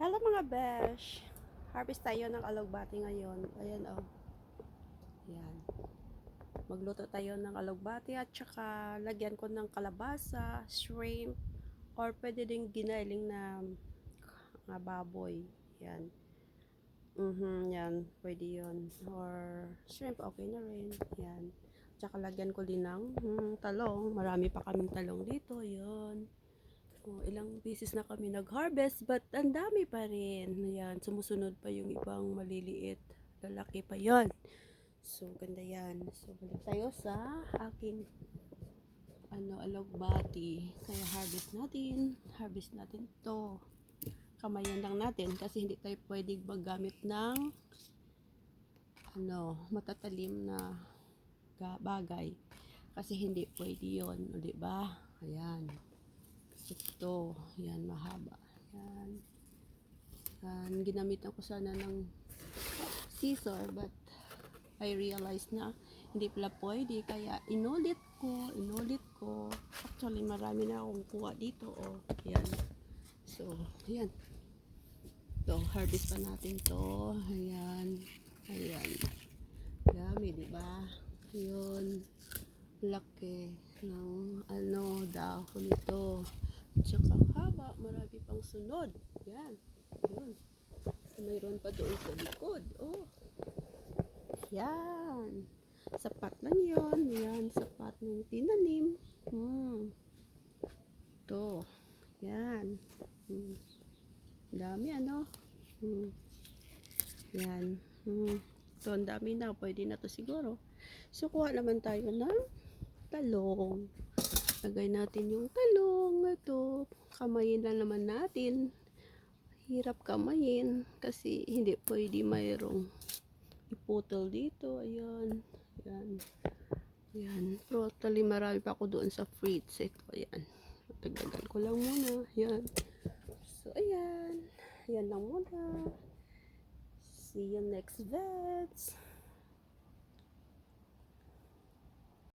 Hello mga besh! Harvest tayo ng alugbati ngayon. Ayan oh. Ayan. Magluto tayo ng alugbati at saka lagyan ko ng kalabasa, shrimp, or pwede ding ginailing na baboy. Ayan. Yan. Pwede yun. Or shrimp, okay na rin. Ayan. Tsaka lagyan ko din ng talong. Marami pa kaming talong dito. Ayan. Oh, ilang beses na kami nag-harvest but ang dami pa rin. Ayan, sumusunod pa yung ibang maliliit. Lalaki pa yon. So, ganda yan. So, balik tayo sa aking alugbati. Kaya harvest natin to. Kamayan lang natin kasi hindi tayo pwedeng maggamit ng matatalim na bagay. Kasi hindi pwede yon, di ba? Ayan. Ito, yan, mahaba. Yan. Yan, ginamitan ko sana ng scissor, but I realized na hindi pala pwede, kaya inulit ko. Actually, marami na akong kuha dito, oh. Yan. So, yan. So, harvest pa natin to. Ayan. Ayan. Dami, diba? Yun. Laki ng dahon nito. Tsaka haba, marami pang sunod. Yan. Yun. Mayroon pa doon sa likod. Oh. Yan. Sapat lang yun. Yan. Sapat ng tinanim. Ito. Yan. Dami Yan. Ito, ang dami na. Pwede na to siguro. So, kuha naman tayo ng talong. Lagay natin yung talong. Ito, kamayin lang naman natin. Hirap kamayin kasi hindi pwede mayroong iputol dito. Ayan. Ayan. Ayan. Pero tali marami pa ako doon sa fridge. Ito, ayan. Tagagal ko lang muna. Ayan. So, ayan. Ayan lang muna. See you next vets.